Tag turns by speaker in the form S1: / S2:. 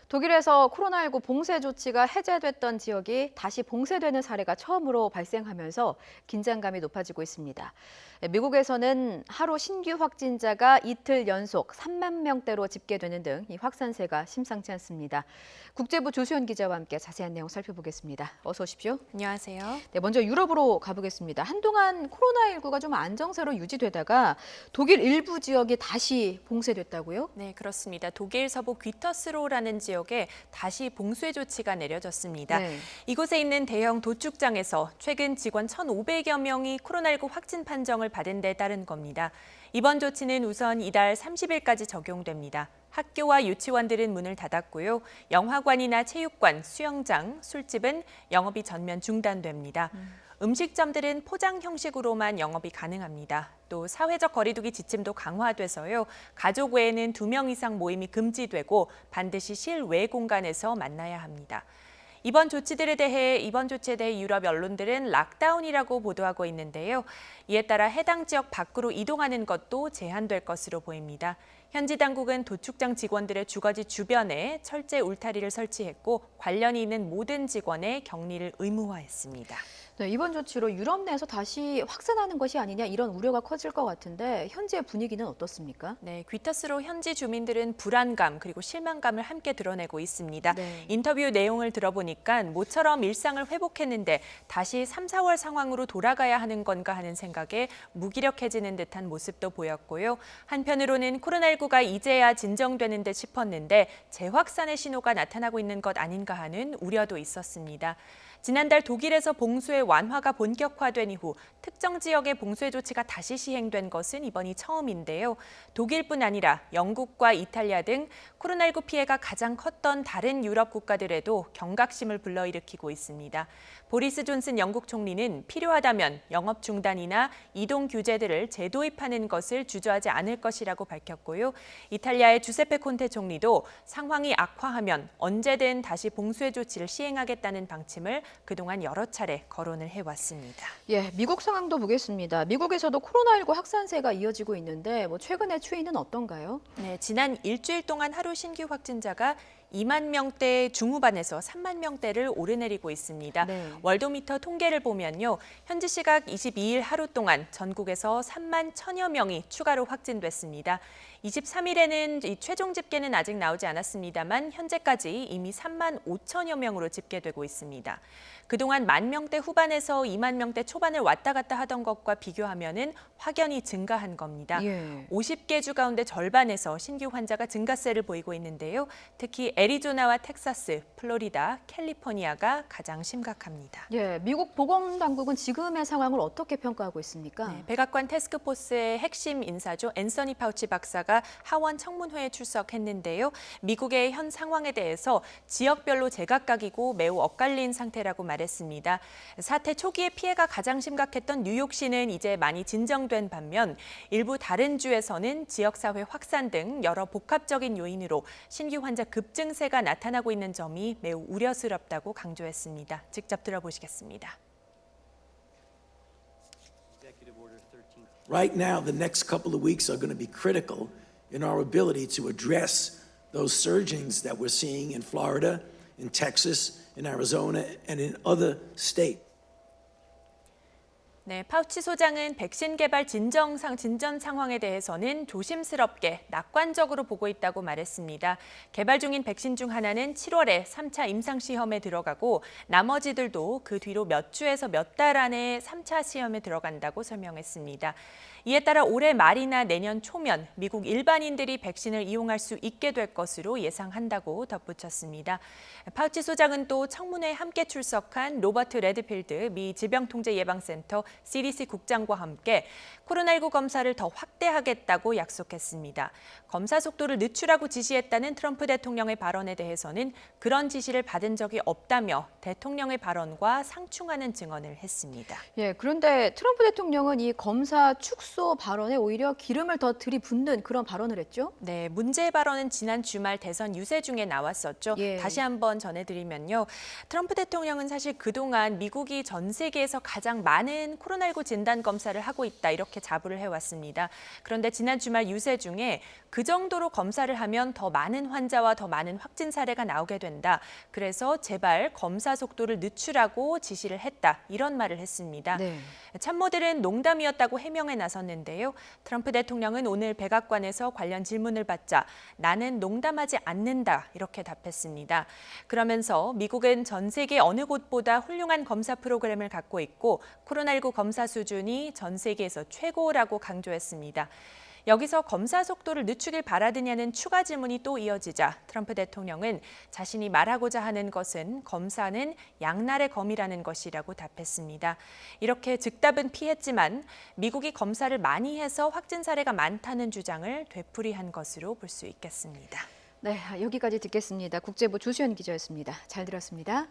S1: 독일에서 코로나19 봉쇄 조치가 해제됐던 지역이 다시 봉쇄되는 사례가 처음으로 발생하면서 긴장감이 높아지고 있습니다. 미국에서는 하루 신규 확진자가 이틀 연속 3만 명대로 집계되는 등 이 확산세가 심상치 않습니다. 국제부 조수연 기자와 함께 자세한 내용 살펴보겠습니다. 어서 오십시오.
S2: 안녕하세요.
S1: 네, 먼저 유럽으로 가보겠습니다. 한동안 코로나19가 좀 안정세로 유지되다가 독일 일부 지역이 다시 봉쇄됐다고요?
S2: 네, 그렇습니다. 독일 서부 귀터스로라는 지역에 다시 봉쇄 조치가 내려졌습니다.
S1: 네.
S2: 이곳에 있는 대형 도축장에서 최근 직원 1,500여 명이 코로나19 확진 판정을 받은 데 따른 겁니다. 이번 조치는 우선 이달 30일까지 적용됩니다. 학교와 유치원들은 문을 닫았고요. 영화관이나 체육관, 수영장, 술집은 영업이 전면 중단됩니다. 음식점들은 포장 형식으로만 영업이 가능합니다. 또 사회적 거리두기 지침도 강화돼서요. 가족 외에는 2명 이상 모임이 금지되고 반드시 실외 공간에서 만나야 합니다. 이번 조치에 대해 유럽 언론들은 락다운이라고 보도하고 있는데요. 이에 따라 해당 지역 밖으로 이동하는 것도 제한될 것으로 보입니다. 현지 당국은 도축장 직원들의 주거지 주변에 철제 울타리를 설치했고 관련이 있는 모든 직원의 격리를 의무화했습니다.
S1: 네, 이번 조치로 유럽 내에서 다시 확산하는 것이 아니냐 이런 우려가 커질 것 같은데 현지의 분위기는 어떻습니까?
S2: 네, 귀터스로 현지 주민들은 불안감 그리고 실망감을 함께 드러내고 있습니다.
S1: 네.
S2: 인터뷰 내용을 들어보니까 모처럼 일상을 회복했는데 다시 3, 4월 상황으로 돌아가야 하는 건가 하는 생각에 무기력해지는 듯한 모습도 보였고요. 한편으로는 코로나19가 이제야 진정되는 듯 싶었는데 재확산의 신호가 나타나고 있는 것 아닌가 하는 우려도 있었습니다. 지난달 독일에서 봉쇄 완화가 본격화된 이후 특정 지역의 봉쇄 조치가 다시 시행된 것은 이번이 처음인데요. 독일뿐 아니라 영국과 이탈리아 등 코로나19 피해가 가장 컸던 다른 유럽 국가들에도 경각심을 불러일으키고 있습니다. 보리스 존슨 영국 총리는 필요하다면 영업 중단이나 이동 규제들을 재도입하는 것을 주저하지 않을 것이라고 밝혔고요. 이탈리아의 주세페 콘테 총리도 상황이 악화하면 언제든 다시 봉쇄 조치를 시행하겠다는 방침을 그동안 여러 차례 거론을 해왔습니다.
S1: 예, 미국 상황도 보겠습니다. 미국에서도 코로나19 확산세가 이어지고 있는데 최근의 추이는 어떤가요?
S2: 네, 지난 일주일 동안 하루 신규 확진자가 2만 명대 중후반에서 3만 명대를 오르내리고 있습니다.
S1: 네.
S2: 월도미터 통계를 보면요. 현지 시각 22일 하루 동안 전국에서 3만 1,000여 명이 추가로 확진됐습니다. 23일에는 이 최종 집계는 아직 나오지 않았습니다만 현재까지 이미 3만 5천여 명으로 집계되고 있습니다. 그동안 10,000명대 후반에서 2만 명대 초반을 왔다 갔다 하던 것과 비교하면은 확연히 증가한 겁니다.
S1: 예.
S2: 50개 주 가운데 절반에서 신규 환자가 증가세를 보이고 있는데요. 특히 애리조나와 텍사스, 플로리다, 캘리포니아가 가장 심각합니다.
S1: 예, 미국 보건당국은 지금의 상황을 어떻게 평가하고 있습니까?
S2: 네, 백악관 태스크포스의 핵심 인사죠. 앤서니 파우치 박사가 하원 청문회에 출석했는데요. 미국의 현 상황에 대해서 지역별로 제각각이고 매우 엇갈린 상태라고 말했습니다. 사태 초기에 피해가 가장 심각했던 뉴욕시는 이제 많이 진정된 반면 일부 다른 주에서는 지역사회 확산 등 여러 복합적인 요인으로 신규 환자 급증세가 나타나고 있는 점이 매우 우려스럽다고 강조했습니다. 직접 들어보시겠습니다.
S3: Right now, the next couple of weeks are going to be critical in our ability to address those surgings that we're seeing in Florida, in Texas, in Arizona, and in other states.
S2: 네, 파우치 소장은 백신 개발 진전 상황에 대해서는 조심스럽게 낙관적으로 보고 있다고 말했습니다. 개발 중인 백신 중 하나는 7월에 3차 임상시험에 들어가고 나머지들도 그 뒤로 몇 주에서 몇 달 안에 3차 시험에 들어간다고 설명했습니다. 이에 따라 올해 말이나 내년 초면 미국 일반인들이 백신을 이용할 수 있게 될 것으로 예상한다고 덧붙였습니다. 파우치 소장은 또 청문회에 함께 출석한 로버트 레드필드 미 질병통제예방센터 CDC 국장과 함께 코로나19 검사를 더 확대하겠다고 약속했습니다. 검사 속도를 늦추라고 지시했다는 트럼프 대통령의 발언에 대해서는 그런 지시를 받은 적이 없다며 대통령의 발언과 상충하는 증언을 했습니다.
S1: 예, 그런데 트럼프 대통령은 이 검사 축소 독소 발언에 오히려 기름을 더 들이붓는 그런 발언을 했죠.
S2: 네, 문제의 발언은 지난 주말 대선 유세 중에 나왔었죠.
S1: 예.
S2: 다시 한번 전해드리면요. 트럼프 대통령은 사실 그동안 미국이 전 세계에서 가장 많은 코로나19 진단 검사를 하고 있다 이렇게 자부를 해왔습니다. 그런데 지난 주말 유세 중에 그 정도로 검사를 하면 더 많은 환자와 더 많은 확진 사례가 나오게 된다. 그래서 제발 검사 속도를 늦추라고 지시를 했다. 이런 말을 했습니다.
S1: 네.
S2: 참모들은 농담이었다고 해명에 나섰는데요. 트럼프 대통령은 오늘 백악관에서 관련 질문을 받자 나는 농담하지 않는다 이렇게 답했습니다. 그러면서 미국은 전 세계 어느 곳보다 훌륭한 검사 프로그램을 갖고 있고 코로나19 검사 수준이 전 세계에서 최고라고 강조했습니다. 여기서 검사 속도를 늦추길 바라느냐는 추가 질문이 또 이어지자 트럼프 대통령은 자신이 말하고자 하는 것은 검사는 양날의 검이라는 것이라고 답했습니다. 이렇게 즉답은 피했지만 미국이 검사를 많이 해서 확진 사례가 많다는 주장을 되풀이한 것으로 볼 수 있겠습니다.
S1: 네, 여기까지 듣겠습니다. 국제부 조수연 기자였습니다. 잘 들었습니다.